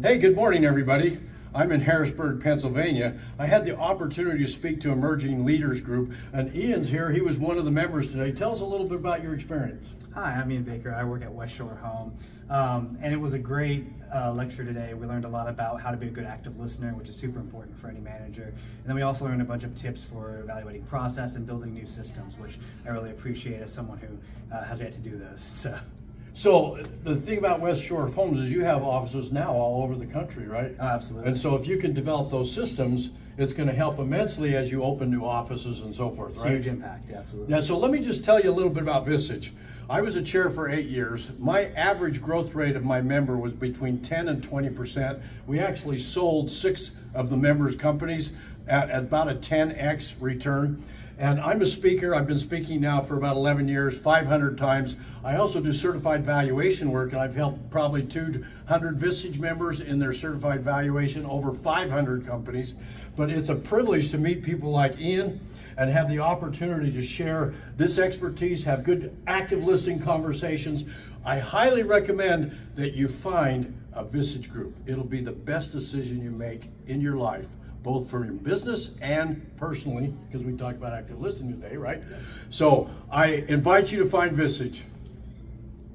Hey, good morning, everybody. I'm in Harrisburg, Pennsylvania. I had the opportunity to speak to Emerging Leaders Group, and Ian's here. He was one of the members today. Tell us a little bit about your experience. Hi, I'm Ian Baker. I work at West Shore Home, and it was a great lecture today. We learned a lot about how to be a good active listener, which is super important for any manager. And then we also learned a bunch of tips for evaluating process and building new systems, which I really appreciate as someone who has yet to do those. So the thing about West Shore Homes is you have offices now all over the country, right? Oh, absolutely. And so if you can develop those systems, it's going to help immensely as you open new offices and so forth, right? Huge impact, absolutely. Yeah, so let me just tell you a little bit about Vistage. I was a chair for 8 years. My average growth rate of my member was between 10 and 20%. We actually sold 6 of the members' companies at about a 10x return. And I'm a speaker. I've been speaking now for about 11 years, 500 times. I also do certified valuation work, and I've helped probably 200 Vistage members in their certified valuation, over 500 companies. But it's a privilege to meet people like Ian and have the opportunity to share this expertise, have good active listening conversations. I highly recommend that you find a Vistage group. It'll be the best decision you make in your life, both for your business and personally, because we talked about active listening today, right? Yes. So I invite you to find Vistage.